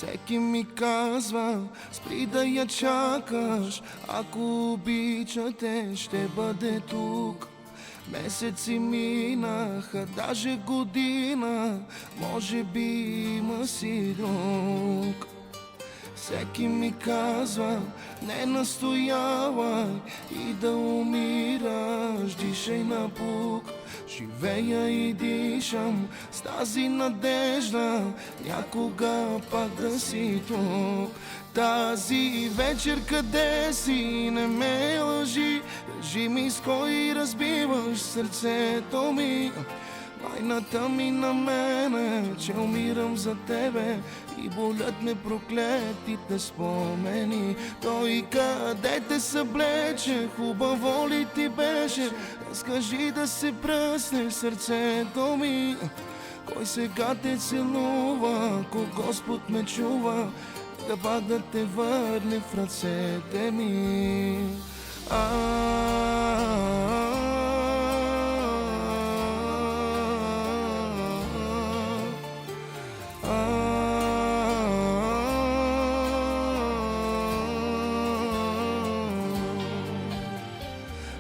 Всеки ми казва, спри да я чакаш. Ако обичате, ще бъде тук. Месеци минаха, даже година, може би има си друг. Всеки ми казва, не настоявай и да умираш, дишай напук. Живея и дишам с тази надежда, някога пак да си тук. Тази вечер къде си, не ме лъжи, кажи ми с кой разбиваш сърцето ми. Майната ми на мене, че умирам за тебе и болят ме проклетите спомени. Той къде те съблече, хубаво ли ти беше? Разкажи да се пръсне сърцето ми. Кой сега те целува, ако Господ ме чува, да пак да те върне в ръцете ми.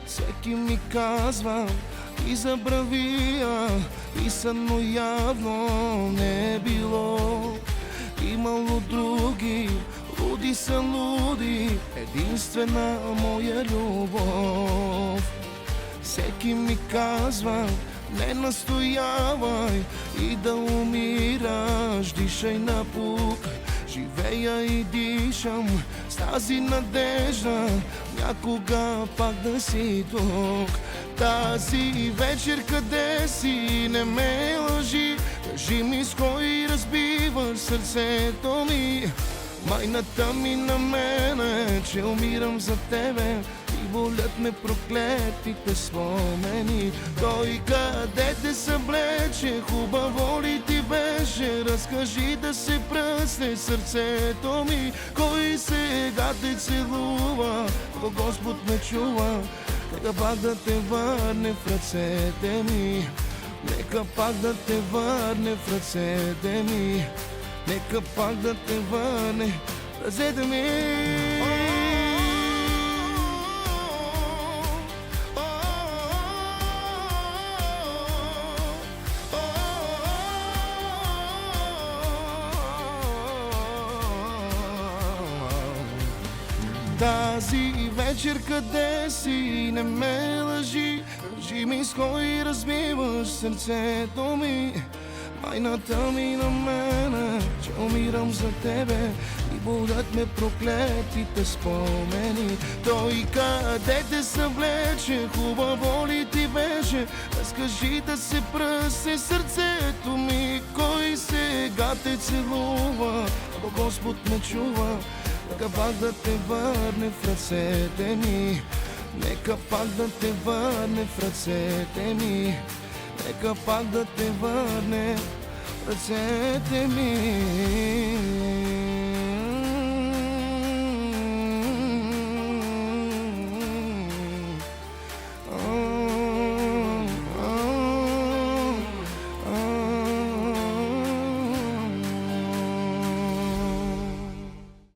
Всеки ми казва и забравия, писано явно не е било. Имало други, луди са луди, единствена моя любов. Всеки ми казва, не настоявай и да умираш, дишай напук. Живея и дишам с тази надежда, някога пак да си тук. Тази вечер къде си, не ме лъжи, кажи ми с кой разбиваш сърцето ми. Майната ми на мене, че умирам за тебе и болят ме проклетите спомени. Той къде те съблече, хубаво ли ти беше? Разкажи да се пръсне сърцето ми. Кой сега те целува, ако Господ ме чува, нека пак да те върне в ръцете ми. Нека пак да те върне в ръцете ми. Нека пак да те върне в ръцете ми. Тази вечер къде си, не ме лъжи, кажи ми с кой разбиваш сърцето ми. Майната ми на мене, че умирам за тебе и болят ме проклетите спомени. Той къде те съвлече, хубаво ли ти беше? Разкажи да се пръсне сърцето ми. Кой сега те целува, ако Господ ме чува, нека пак да те върне в ръцете ми. Нека пак да те върне в ръцете ми. Нека пак да те върне в ръцете ми.